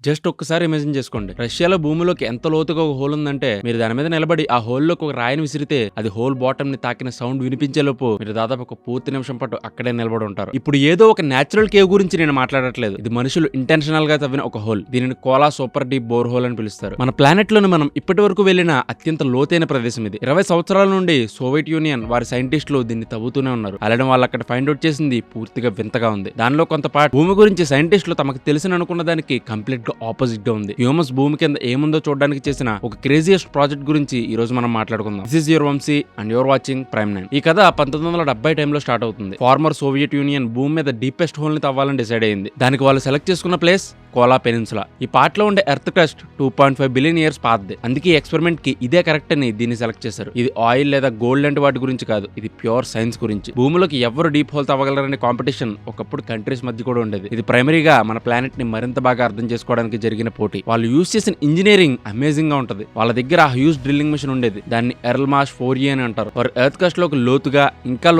Just ఒక్కసారి imagine చేసుకోండి. రష్యాలో భూమిలోకి ఎంత లోతుగా ఒక హోల్ ఉందంటే మీరు దాని మీద నిలబడి ఆ హోల్లోకి ఒక రాయిని విసిరితే అది హోల్ బాటమ్ ని తాకిన సౌండ్ వినిపించేలోపు మీరు దాదాపు ఒక పూర్తి నిమిషం పాటు అక్కడే నిలబడి ఉంటారు. ఇప్పుడు ఏదో ఒక నేచురల్ కేవ్ గురించి నేను మాట్లాడట్లేదు. ఇది మనుషులు ఇంటెన్షనల్ గా తవ్విన ఒక హోల్. దీనిని Kola super deep bore hole అని పిలుస్తారు. మన ప్లానెట్ లోని మనం ఇప్పటి వరకు వెళ్లిన అత్యంత లోతైన ప్రదేశం ఇది. 20 సంవత్సరాల నుండి సోవియట్ యూనియన్ వారి సైంటిస్టులు దీన్ని తవ్వుతూనే ఉన్నారు. అలాగే వాళ్ళు అక్కడ ఫైండ్ అవుట్ చేసింది పూర్తిగా వింతగా ఉంది. దానిలో కొంత పార్ట్ భూమి గురించి సైంటిస్టులు తమకు తెలిసిన అనుకున్న దానికి కంప్లీట్ గా ఆపోజిట్ గా ఉంది. హ్యూమన్స్ భూమి కింద ఏముందో చూడడానికి చేసిన ఒక క్రేజియస్ట్ ప్రాజెక్ట్ గురించి ఈ రోజు మనం మాట్లాడుకుందాం. This is your Vamshi and you're watching Prime 9. ఈ కథ 1970 టైంలో స్టార్ట్ అవుతుంది. ఫార్మర్ సోవియట్ యూనియన్ భూమి మీద డీపెస్ట్ హోల్ ని తవ్వాలని డిసైడ్ అయింది. దానికి వాళ్ళు సెలెక్ట్ చేసుకున్న ప్లేస్ కోలా పెనిన్సులా. ఈ పార్ట్ లో ఉండే ఎర్త్ క్రస్ట్ 2.5 బిలియన్ ఇయర్స్ పాతది. అందుకే ఈ ఎక్స్పెరిమెంట్ కి ఇదే కరెక్ట్ అని దీన్ని సెలెక్ట్ చేశారు. ఇది ఆయిల్ లేదా గోల్డ్ లాంటి వాటి గురించి కాదు, ఇది ప్యూర్ సైన్స్ గురించి. భూమిలోకి ఎవరు డీప్ హోల్ తవ్వగలరనే కాంపిటీషన్ ఒకప్పుడు కంట్రీస్ మధ్య కూడా ఉండేది. ఇది ప్రైమరీగా మన ప్లానెట్ ని మరింత బాగా అర్థం చేసుకోవడానికి జరిగిన పోటీ. వాళ్ళు యూజ్ చేసిన ఇంజనీరింగ్ అమేజింగ్ గా ఉంటది. వాళ్ళ దగ్గర ఆ హ్యూజ్ డ్రిల్లింగ్ మిషన్ ఉండేది. దాన్ని ఎర్ల్మాష్ 4E అని అంటారు. వారు ఎర్త్ క్రస్ట్ లోకి లోతుగా ఇంకా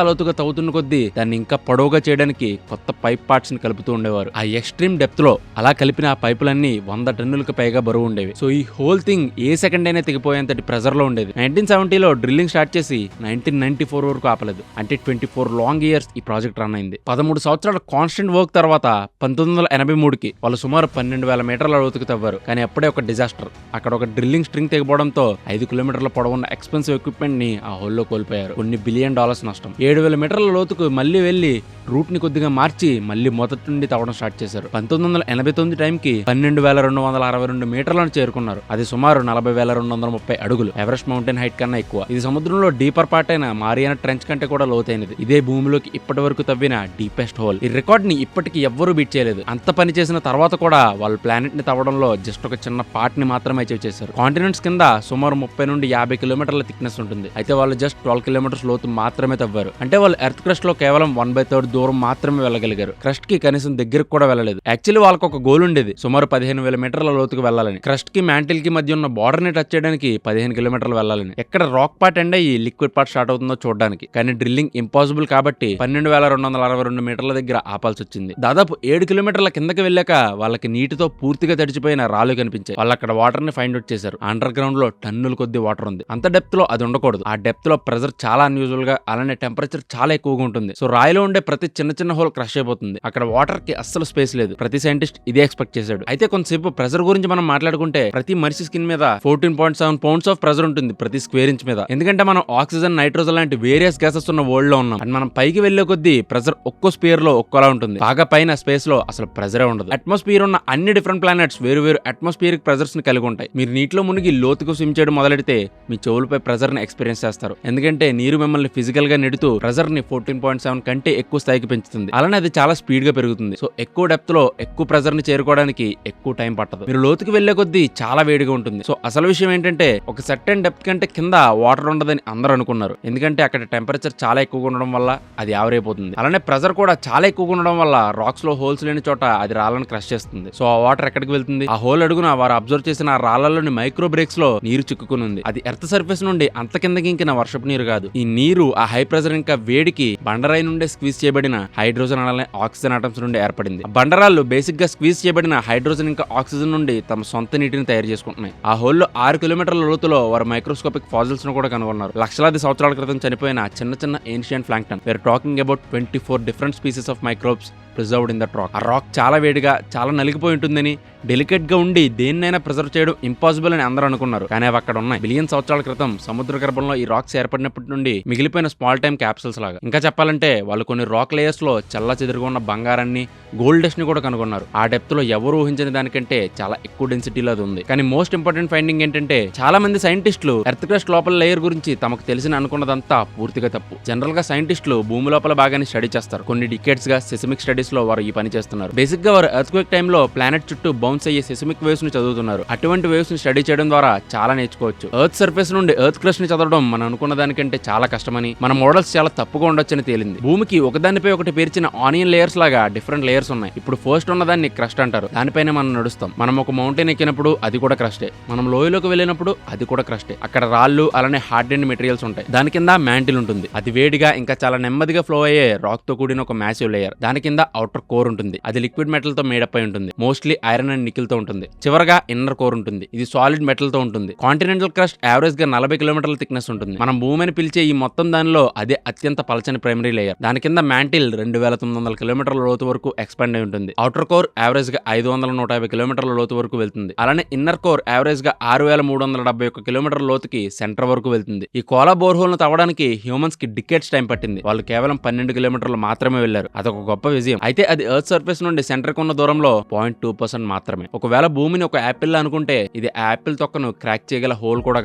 లోతుగా తవ్వుతున్న కొద్దీ దాన్ని ఇంకా పొడవుగా చేయడానికి కొత్త పైప్ పార్ట్స్ ని కలుపుతూ ఉండేవారు. ఆ ఎక్స్ట్రీమ్ డెప్త్ లో అలా కలిపిన ఆ పైపులన్నీ 100 టన్నులకు పైగా బరువు ఉండేవి. సో ఈ హోల్ థింగ్ ఏ సెకండ్ అయినా తెగిపోయేంతటి ప్రెజర్ లో ఉండేది. 1970లో డ్రిల్లింగ్ స్టార్ట్ చేసి 1994 వరకు ఆపలేదు. అంటే 24 లాంగ్ ఇయర్స్ ఈ ప్రాజెక్ట్ రన్ అయింది. 13 సంవత్సరాల కాన్స్టెంట్ వర్క్ తర్వాత 1983కి వాళ్ళు సుమారు 12,000 మీటర్ల లోతుకు తవ్వారు. కానీ అప్పుడే ఒక డిజాస్టర్. అక్కడ ఒక డ్రిల్లింగ్ స్ట్రింగ్ తెగిపోవడంతో 5 కిలోమీటర్ల పొడవున్న ఎక్స్పెన్సివ్ ఎక్విప్మెంట్ ని ఆ హోల్లో కోల్పోయారు. కొన్ని $1 బిలియన్ నష్టం. 7,000 మీటర్ల లోతుకు మళ్ళీ వెళ్లి రూట్ ని కొద్దిగా మార్చి మళ్ళీ మొదటి నుండి తవ్వడం స్టార్ట్ చేశారు. 1989 టైంకి 12,262 మీటర్లను చేరుకున్నారు. అది సుమారు 40,230 అడుగులు. ఎవరెస్ట్ మౌంటైన్ హైట్ కన్నా ఎక్కువ. ఇది సముద్రంలో డీపర్ పార్ట్ అయిన మారియానా ట్రెంచ్ కంటే కూడా లోతైనది. ఇదే భూమిలోకి ఇప్పటి వరకు తవ్విన డీపెస్ట్ హోల్. ఈ రికార్డ్ ని ఇప్పటికీ ఎవ్వరూ బీట్ చేయలేదు. అంత పని చేసిన తర్వాత కూడా వాళ్ళు ప్లానెట్ ని తవ్వడంలో జస్ట్ ఒక చిన్న పార్ట్ ని మాత్రమే అచీవ్ చేశారు. కాంటినెంట్స్ కింద సుమారు 30 నుండి 50 కిలోమీటర్ల థిక్నెస్ ఉంటుంది. అయితే వాళ్ళు జస్ట్ 12 కిలోమీటర్స్ లోతు మాత్రమే తవ్వారు. అంటే వాళ్ళు ఎర్త్ క్రస్ట్ లో కేవలం 1/3 దూరం మాత్రమే వెళ్ళగలిగారు. క్రస్ట్ కి కనీసం దగ్గరకు కూడా వెళ్ళలేదు. యాక్చువల్లీ వాళ్ళకి ఒక గోల్ ఉండేది. సుమారు 15,000 మీటర్ల లోతుకు వెళ్ళాలని. క్రస్ట్ కి మ్యాంటిల్ కి మధ్య ఉన్న బార్డర్ ని టచ్ చేయడానికి 15 కిలోమీటర్లు వెళ్ళాలని. ఎక్కడ రాక్ పార్ట్ ఎండ్ అయ్యి లిక్విడ్ పార్ట్ స్టార్ట్ అవుతుందో చూడడానికి. కానీ డ్రిల్లింగ్ ఇంపాసిబుల్ కాబట్టి 12,262 మీటర్ల దగ్గర ఆపాల్సి వచ్చింది. దాదాపు 7 కిలోమీటర్ల కిందకి వెళ్ళాక వాళ్ళకి నీటితో పూర్తిగా తడిచిపోయిన రాళ్ళు కనిపించాయి. వాళ్ళు అక్కడ వాటర్ ని ఫైండ్ అవుట్ చేశారు. అండర్ గ్రౌండ్ లో టన్నుల కొద్ది వాటర్ ఉంది. అంత డెప్త్ లో అది ఉండకూడదు. ఆ డెప్త్ లో ప్రెజర్ చాలా అన్యూజువల్ గా, అలానే టెంపరేచర్ చాలా ఎక్కువగా ఉంటుంది. సో రాయిలో ఉండే ప్రతి చిన్న హోల్ క్రష్ అయిపోతుంది. అక్కడ వాటర్ కి అస్సలు స్పేస్ లేదు. ప్రతి సైంటిస్ట్ ఇదే ఎక్స్పెక్ట్ చేశాడు. అయితే కొంతసేపు ప్రెజర్ గురించి మనం మాట్లాడుకుంటే ప్రతి మనిషి స్కిన్ మీద 14.7 పౌండ్స్ ఆఫ్ ప్రెజర్ ఉంటుంది ప్రతి స్క్వేర్ ఇంచ్ మీద. ఎందుకంటే మనం ఆక్సిజన్, నైట్రోజన్ లాంటి వేరియస్ గ్యాసెస్ ఉన్న వరల్డ్ లో ఉన్నాం. అండ్ మనం పైకి వెళ్లే కొద్దీ ప్రెజర్ ఒక్కో స్పియర్ లో ఒక్కోలా ఉంటుంది. బాగా పైన స్పేస్ లో అసలు ప్రెజరే ఉండదు. అట్మాస్ఫియర్ ఉన్న అన్ని డిఫరెంట్ ప్లానెట్స్ వేరు వేరు అట్మాస్ఫియరిక్ ప్రెజర్స్ ని కలిగి ఉంటాయి. మీరు నీటిలో మునిగి లోతుకు స్విమ్ చేయడం మొదలెడితే మీ చెవులపై ప్రెజర్ ని ఎక్స్పీరియన్స్ చేస్తారు. ఎందుకంటే నీరు మిమ్మల్ని ఫిజికల్ గా నెడుతూ ప్రెజర్ ని 14.7 కంటే ఎక్కువ స్థాయికి పెంచుతుంది. అలానే అది చాలా స్పీడ్ గా పెరుగుతుంది. సో ఎక్కువ డెప్త్ లో ఎక్కువ ప్రెజర్ ని చేరుకోవడానికి ఎక్కువ టైం పట్టదు. మీరు లోతుకి వెళ్లే కొద్దీ చాలా వేడిగా ఉంటుంది. సో అసలు విషయం ఏంటంటే ఒక సర్టెన్ డెప్త్ కంటే కింద వాటర్ ఉండదని అందరూ అనుకున్నారు. ఎందుకంటే అక్కడ టెంపరేచర్ చాలా ఎక్కువగా ఉండడం వల్ల అది ఆవిరైపోతుంది. అలానే ప్రెజర్ కూడా చాలా ఎక్కువగా ఉండడం వల్ల రాక్స్ లో హోల్స్ లేని చోట అది రాళ్ళని క్రష్ చేస్తుంది. సో ఆ వాటర్ ఎక్కడికి వెళ్తుంది? ఆ హోల్ అడుగున వారు అబ్జర్వ్ చేసిన ఆ రాళ్లలోని మైక్రో బ్రేక్స్ లో నీరు చిక్కుకుని ఉంది. అది ఎర్త్ సర్ఫేస్ నుండి అంత కిందకి ఇంకిన వర్షపు నీరు కాదు. ఈ నీరు ఆ హై ప్రెజర్ ఇంకా వేడికి బండరాయి నుండి స్క్వీజ్ చేయబడిన హైడ్రోజన్ అలానే ఆక్సిజన్ ఆటమ్స్ నుండి ఏర్పడింది. బండరాళ్ళు బేసిక్ గా స్క్వీజ్ చేయబడిన హైడ్రోజన్ ఇంకా ఆక్సిజన్ నుండి తమ సొంత నీటిని తయారు చేసుకుంటున్నాయి. ఆ హోల్లో 6 కిలోమీటర్ల లోతులో వారు మైక్రోస్కోపిక్ ఫాజిల్స్ ను కూడా కనుగొన్నారు. లక్షలాది సంవత్సరాల క్రితం చనిపోయిన చిన్న ancient plankton. We're talking about 24 different species of microbes preserved in that rock. ఆ రాక్ చాలా వేడిగా, చాలా నలిగిపోయి ఉంటుందని, డెలికేట్ గా ఉండి దేన్నైనా ప్రిజర్వ్ చేయడం ఇంపాసిబుల్ అని అందరూ అనుకున్నారు. కానీ అవి అక్కడ ఉన్నాయి. బిలియన్ సంవత్సరాల క్రితం సముద్ర గర్భంలో ఈ రాక్స్ ఏర్పడినప్పటి నుండి మిగిలిపోయిన స్మాల్ టైమ్ క్యాప్సూల్స్ లాగా. ఇంకా చెప్పాలంటే వాళ్ళు కొన్ని రాక్ లేయర్స్ లో చల్ల చెదురుగా ఉన్న బంగారాన్ని, గోల్డ్ డస్ట్ ని కూడా కనుగొన్నారు. ఆ డెప్త్ లో ఎవరు ఊహించిన దానికంటే చాలా ఎక్కువ డెన్సిటీలో అది ఉంది. కానీ మోస్ట్ ఇంపార్టెంట్ ఫైండింగ్ ఏంటంటే చాలా మంది సైంటిస్టులు ఎర్త్ క్రస్ట్ లోపల లేయర్ గురించి తమకు తెలిసిన అనుకున్నదంతా పూర్తిగా తప్పు. జనరల్ గా సైంటిస్టులు భూమి లోపల భాగాన్ని స్టడీ చేస్తారు. కొన్ని డికేట్స్ గా సెసిమిక్ స్టడీస్ లో వారు ఈ పని చేస్తున్నారు. బేసిక్ గా వారు ఎర్త్ క్వేక్ టైమ్ లో ప్లానెట్ చుట్టూ బౌన్స్ అయ్యే సెసిమిక్ వేవ్స్ ని చదువుతున్నారు. అటువంటి వేవ్స్ ని స్టడీ చేయడం ద్వారా చాలా నేర్చుకోవచ్చు. ఎర్త్ సర్ఫేస్ నుండి ఎర్త్ క్రస్ట్ ని చదవడం మనం అనుకున్న దానికంటే చాలా కష్టమని, మన మోడల్స్ చాలా తప్పుగా ఉండొచ్చని తేలింది. భూమికి ఒకదానిపై ఒకటి పేర్చిన ఆనియన్ లేయర్స్ లాగా డిఫరెంట్ లేయర్స్ ఉన్నాయి. ఇప్పుడు ఫస్ట్ ఉన్నదాన్ని క్రస్ట్ అంటారు. దానిపైన మనం నడుస్తాం. మనం ఒక మౌంటైన్ ఎక్కినప్పుడు అది కూడా క్రస్టే. మనం లోయలోకి వెళ్ళినప్పుడు అది కూడా క్రస్టే. అక్కడ రాళ్ళు అలానే హార్డ్ అండ్ మెటీరియల్స్ ఉంటాయి. దాని కింద మ్యాంటిల్ ఉంటుంది. అది వేడిగా ఇంకా చాలా నెమ్మదిగా ఫ్లో అయ్యే రాక్ తో కూడిన ఒక మ్యాసివ్ లేయర్. దాని కింద అవుటర్ కోర్ ఉంటుంది. అది లిక్విడ్ మెటల్ తో మేడప్ అయి ఉంటుంది. మోస్ట్లీ ఐరన్ అండ్ నికిల్ తో ఉంటుంది. చివరగా ఇన్నర్ కోర్ ఉంటుంది. ఇది సాలిడ్ మెటల్ తో ఉంటుంది. కాంటినెంటల్ క్రస్ట్ యావరేజ్ గా 40 కిలోమీటర్ల థిక్నెస్ ఉంటుంది. మనం భూమి అని పిలిచే ఈ మొత్తం దానిలో అదే అత్యంత పలచని ప్రైమరీ లేయర్. దాని కింద మ్యాంటిల్ 2900 కిలోమీటర్ల లోతు వరకు ఎక్స్పాండ్ అయి ఉంటుంది. అవుటర్ కోర్ యావరేజ్ గా 550 కిలోమీటర్ల లోతు వరకు వెళ్తుంది. అలానే ఇన్నర్ కోర్ యావరేజ్ గా 6371 కిలోమీటర్ల లోతుకి సెంటర్ వరకు వెళ్తుంది. ఈ కోలా బోర్ హోల్ ను తవ్వడానికి హ్యూమన్స్ కి డికేట్స్ టైం పట్టింది. వాళ్ళు కేవలం 12 కిలోమీటర్లు మాత్రమే వెళ్లారు. అదొక గొప్ప విజయం. అయితే అది ఎర్త్ సర్ఫేస్ నుండి సెంటర్ కు ఉన్న దూరంలో 0.2% మాత్రమే. ఒకవేళ భూమిని ఒక యాపిల్ అనుకుంటే ఇది యాపిల్ తొక్కను క్రాక్ చేయగల హోల్ కూడా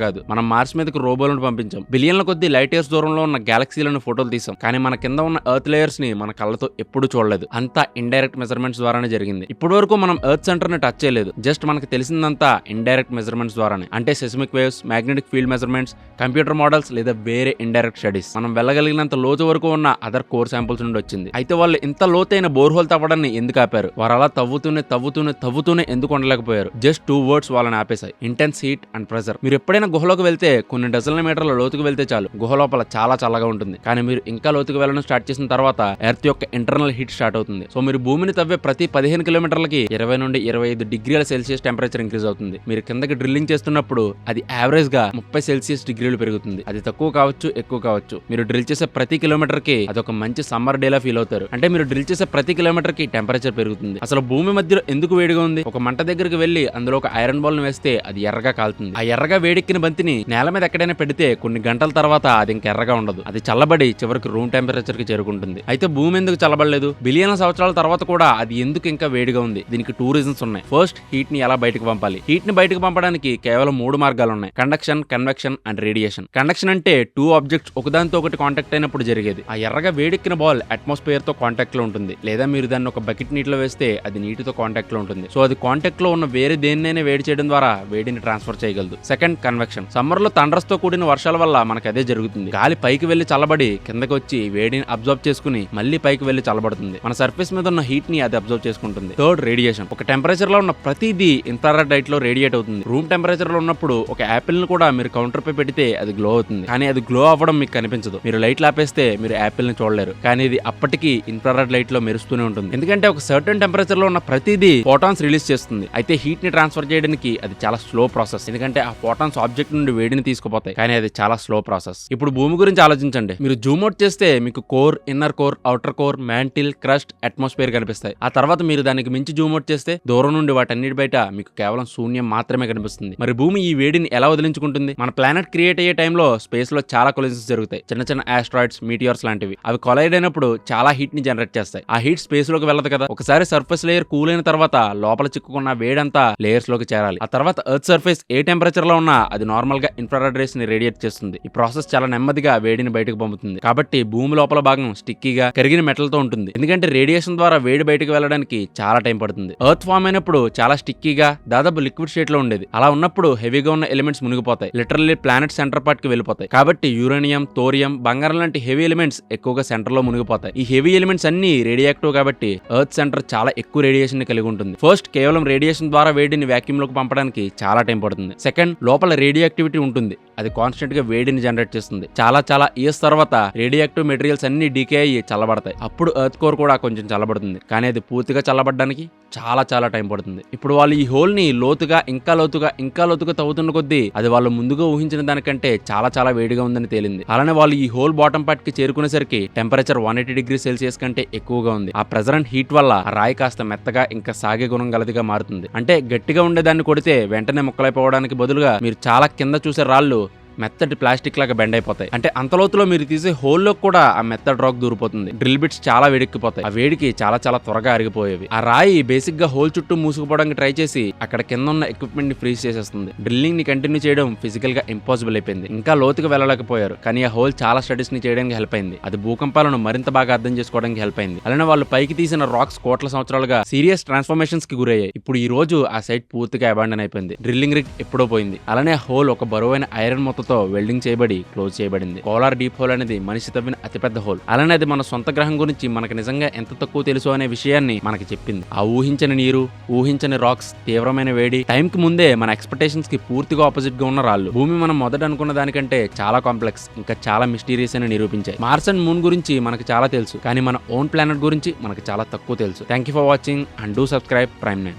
కాదు. మనం మార్స్ మీదకు రోబోలను పంపించాం. బిలియన్ల కొద్ది లైట్ ఇయర్స్ దూరంలో ఉన్న గెలాక్సీలను ఫోటోలు తీసాం. కానీ మన కింద ఉన్న ఎర్త్ లేయర్స్ ని మన కళ్ళతో ఎప్పుడు చూడలేదు. అంతా ఇండైరెక్ట్ మెజర్మెంట్స్ ద్వారానే జరిగింది. ఇప్పటి వరకు మనం ఎర్త్ సెంటర్ ని టచ్ చేయలేదు. జస్ట్ మనకు తెలిసిందంతా ఇండైరెక్ట్ మెజర్మెంట్స్ ద్వారానే. అంటే seismic waves, magnetic field measurements, computer models లేదా వేరే ఇండైరెక్ట్ స్టడీస్. మనం వెళ్ళగలిగినంత లోతు వరకు ఉన్న అదర్ కోర్ శాంపుల్స్ నుండి వచ్చింది. అయితే వాళ్ళు ఇంత లోతైన బోర్హోల్ తవ్వడాన్ని ఎందుకు ఆపారు? వారు అలా తవ్వుతూనే ఎందుకు ఉండలేకపోయారు? జస్ట్ 2 వర్డ్స్ వాళ్ళని ఆపేశాయి: ఇంటెన్స్ హీట్ అండ్ ప్రెజర్. మీరు ఎప్పుడైనా గుహలోకి వెళ్తే కొన్ని డజన్ల మీటర్ల లోతుకు వెళ్తే చాలు, గుహ లోపల చాలా చల్లగా ఉంటుంది. కానీ మీరు ఇంకా లోతుకు వెళ్ళడం స్టార్ట్ చేసిన తర్వాత ఎర్త్ యొక్క ఇంటర్నల్ హీట్ స్టార్ట్ అవుతుంది. సో మీరు భూమిని తవ్వే ప్రతి 15 కిలోమీటర్లకి 20 నుండి 25 డిగ్రీల సెల్సియస్ టెంపరేచర్ ఇంక్రీజ్ అవుతుంది. మీరు కిందకి డ్రిల్లింగ్ చేస్తున్నప్పుడు అది యావరేజ్ గా 30 సెల్సియస్ డిగ్రీలు పెరుగుతుంది. అది తక్కువ కావచ్చు, ఎక్కువ కావచ్చు. మీరు డ్రిల్ చేసే ప్రతి కిలోమీటర్ కి అదొక మంచి సమ్మర్ డేలా ఫీల్ అవుతారు. అంటే మీరు డ్రిల్ చేసే ప్రతి కిలోమీటర్ కి టెంపరేచర్ పెరుగుతుంది. అసలు భూమి మధ్యలో ఎందుకు వేడిగా ఉంది? ఒక మంట దగ్గరికి వెళ్లి అందులో ఒక ఐరన్ బాల్ ను వేస్తే అది ఎర్రగా కాలుతుంది. ఆ ఎర్రగా వేడెక్కిన బంతిని నేల మీద ఎక్కడైనా పెడితే కొన్ని గంటల తర్వాత అది ఇంకా ఎర్రగా ఉండదు. అది చల్లబడి చివరికి రూమ్ టెంపరేచర్ కి చేరుకుంటుంది. అయితే భూమి ఎందుకు చల్లబడలేదు? బిలియన్ల సంవత్సరాల తర్వాత కూడా అది ఎందుకు ఇంకా వేడిగా ఉంది? దీనికి 2 రీజన్స్ ఉన్నాయి. ఫస్ట్, హీట్ ని ఎలా బయటకు పంపాలి? హీట్ ని బయటకు పంపడానికి కేవలం 3 మార్గాలు ఉన్నాయి: conduction, convection and radiation. Conduction అంటే 2 ఆబ్జెక్ట్స్ ఒకదానితో ఒకటి కాంటాక్ట్ అయినప్పుడు జరిగేది. ఆ ఎర్రగా వేడెక్కిన బాల్ అట్మాస్ఫియర్ తో కాంటాక్ట్ లో ఉంటుంది. లేదా మీరు దాన్ని ఒక బకెట్ నీటిలో వేస్తే అది నీటితో కాంటాక్ట్ లో ఉంటుంది. సో అది కాంటాక్ట్ లో ఉన్న వేరే దేన్నైనా వేడి చేయడం ద్వారా వేడిని ట్రాన్స్ఫర్ చేయగలదు. Second, convection. సమ్మర్ లో థండర్స్ తో కూడిన వర్షాల వల్ల మనకు అదే జరుగుతుంది. గాలి పైకి వెళ్లి చల్లబడి కిందకి వచ్చి వేడిని అబ్జర్వ్ చేసుకుని మళ్ళీ పైకి వెళ్లి చల్లబడుతుంది. మన సర్ఫేస్ మీద ఉన్న హీట్ ని అది అబ్జర్వ్ చేసుకుంటుంది. Third, radiation. ఒక టెంపరేచర్ లో ఉన్న ప్రతిదీ ఇన్ఫ్రారెడ్ లైట్ లో రేడియేట్ అవుతుంది. రూమ్ టెంపరేచర్ లో ఉన్నప్పుడు ఒక యాపిల్ ను కూడా మీరు కౌంటర్ పై పెడితే అది గ్లో అవుతుంది. కానీ అది గ్లో అవ్వడం మీకు కనిపించదు. మీరు లైట్ లాపేస్తే మీరు యాపిల్ ని చూడలేరు. కానీ ఇది అప్పటికీ ఇన్ఫ్రారెడ్ లైట్ లో మెరుస్తూనే ఉంటుంది. ఎందుకంటే ఒక సర్టన్ టెంపరేచర్ లో ఉన్న ప్రతిదీ ఫోటాన్స్ రిలీజ్ చేస్తుంది. అయితే హీట్ ని ట్రాన్స్ఫర్ చేయడానికి అది చాలా స్లో ప్రాసెస్. ఎందుకంటే ఆ ఫోటాన్స్ ఆబ్జెక్ట్ నుండి వేడిని తీసుకుపోతాయి. కానీ అది చాలా స్లో ప్రాసెస్. ఇప్పుడు భూమి గురించి ఆలోచించండి. మీరు జూమ్ అవుట్ చేస్తే మీకు core, inner core, outer core, mantle, crust, atmosphere కనిపిస్తాయి. ఆ తర్వాత మీరు దానికి మించి జూమ్ అవుట్ చేస్తే దూరం నుండి వాటన్నిటి బయట మీకు కేవలం శూన్యం మాత్రమే కనిపిస్తుంది. మరి భూమి ఈ వేడిని ఎలా వదిలించుకుంటుంది? మన ప్లానెట్ క్రియేట్ అయ్యే టైంలో స్పేస్ లో చాలా కొలిజన్స్ జరుగుతాయి. చిన్న చిన్న ఆస్ట్రాయిడ్స్, మీటియర్స్ లాంటివి. అవి కొలైడ్ అయినప్పుడు చాలా హీట్ ని జనరేట్ చేస్తాయి. ఆ హీట్ స్పేస్ లోకి వెళ్ళదు కదా. ఒకసారి సర్ఫేస్ లేయర్ కూల్ అయిన తర్వాత లోపల చిక్కుకున్న వేడంతా లేయర్స్ లోకి చేరాలి. ఆ తర్వాత ఎర్త్ సర్ఫేస్ ఏ టెంపరేచర్ లో ఉన్నా అది నార్మల్ గా ఇన్ఫ్రారెడ్ రేస్ ని రేడియేట్ చేస్తుంది. ఈ ప్రాసెస్ చాలా నెమ్మదిగా వేడిని బయటకు పంపుతుంది. కాబట్టి భూమి లోపల భాగం స్టిక్కీగా కరిగిన మెటల్ తో ఉంటుంది. ఎందుకంటే రేడియేషన్ ద్వారా వేడి బయటకు వెళ్ళడానికి చాలా టైం పడుతుంది. ఎర్త్ ఫామ్ అయినప్పుడు చాలా స్టిక్కీగా దాదాపు లిక్విడ్ స్టేట్ లో ఉండేది. అలా ఉన్నప్పుడు హెవీగా ఉన్న ఎలిమెంట్స్ మునిగిపోతాయి. లిటరల్లీ ప్లానెట్ సెంటర్ పార్ట్ కి వెళ్ళిపోతాయి. కాబట్టి యూరేనియం, థోరియం, బంగారం లాంటి హెవీ ఎలిమెంట్స్ ఎక్కువగా సెంటర్ లో మునిగిపోతాయి. ఈ హెవీ ఎలిమెంట్స్ అన్ని రేడియాక్టివ్ కాబట్టి ఎర్త్ సెంటర్ చాలా ఎక్కువ రేడియేషన్ ని కలిగి ఉంటుంది. ఫస్ట్, కేవలం రేడియేషన్ ద్వారా వేడిని వాక్యూమ్ లోకి పంపడానికి చాలా టైం పడుతుంది. సెకండ్, లోపల రేడియాక్టివిటీ ఉంటుంది. అది కాన్స్టెంట్ గా వేడిని జనరేట్ చేస్తుంది. చాలా ఇయర్స్ తర్వాత రేడియాక్టివ్ మెటీరియల్స్ అన్ని డీకే అయ్యి చల్లబడతాయి. అప్పుడు ఎర్త్ కోర్ కూడా కొంచెం చల్లబడుతుంది. కానీ అది పూర్తిగా చల్లబడడానికి చాలా టైం పడుతుంది. ఇప్పుడు వాళ్ళు ఈ హోల్ ని లోతుగా ఇంకా లోతుగా తవ్వుతున్న కొద్దీ అది వాళ్ళు ముందుగా ఊహించిన దానికంటే చాలా వేడిగా ఉందని తేలింది. అలానే వాళ్ళు ఈ హోల్ బాటమ్ పార్ట్ కి చేరుకునేసరికి టెంపరేచర్ 180 డిగ్రీ సెల్సియస్ కంటే ఎక్కువగా ఉంది. ఆ ప్రెజర్ అండ్ హీట్ వల్ల ఆ రాయి కాస్త మెత్తగా ఇంకా సాగే గుణం గలదిగా మారుతుంది. అంటే గట్టిగా ఉండేదాన్ని కొడితే వెంటనే ముక్కలైపోవడానికి బదులుగా మీరు చాలా కింద చూసే రాళ్ళు మెత్తటి ప్లాస్టిక్ లాగా బెండ్ అయిపోతాయి. అంటే అంత లోతులో మీరు తీసే హోల్లో కూడా ఆ మెత్తటి రాక్ దూరిపోతుంది. డ్రిల్ బిట్స్ చాలా వేడెక్కిపోతాయి. ఆ వేడికి చాలా త్వరగా అరిగిపోయేవి. ఆ రాయి బేసిక్ గా హోల్ చుట్టూ మూసుకుపోవడానికి ట్రై చేసి అక్కడ కింద ఉన్న ఎక్విప్మెంట్ ని ఫ్రీజ్ చేసేస్తుంది. డ్రిల్లింగ్ ని కంటిన్యూ చేయడం ఫిజికల్ గా ఇంపాసిబుల్ అయిపోయింది. ఇంకా లోతుగా వెళ్ళలేకపోయారు. కానీ ఆ హోల్ చాలా స్టడీస్ ని చేయడానికి హెల్ప్ అయింది. అది భూకంపాలను మరింత బాగా అర్థం చేసుకోవడానికి హెల్ప్ అయింది. అలానే వాళ్ళు పైకి తీసిన రాక్స్ కోట్ల సంవత్సరాలుగా సీరియస్ ట్రాన్స్ఫర్మేషన్స్ కి గురయ్యాయి. ఇప్పుడు ఈ రోజు ఆ సైట్ పూర్తిగా అబాండన్ అయిపోయింది. డ్రిల్లింగ్ రిగ్ ఎప్పుడో పోయింది. అలానే హోల్ ఒక బరువైన ఐరన్ మొత్తం తో వెల్డింగ్ చేయబడి క్లోజ్ చేయబడింది. పోలార్ డీప్ హోల్ అనేది మనిషి తవ్విన అతిపెద్ద హోల్. అలానే అది మన సొంత గ్రహం గురించి మనకు నిజంగా ఎంత తక్కువ తెలుసు అనే విషయాన్ని మనకి చెప్పింది. ఆ ఊహించని నీరు, ఊహించని రాక్స్, తీవ్రమైన వేడి, టైం కి ముందే మన ఎక్స్పెక్టేషన్స్ కి పూర్తిగా ఆపోజిట్ గా ఉన్న రాళ్ళు. భూమి మనం మొదట అనుకున్న దానికంటే చాలా కాంప్లెక్స్, ఇంకా చాలా మిస్టీరియస్ అని నిరూపించాయి. మార్స్ అండ్ మూన్ గురించి మనకు చాలా తెలుసు, కానీ మన ఓన్ ప్లానెట్ గురించి మనకు చాలా తక్కువ తెలుసు. Thank you for watching and do subscribe Prime9.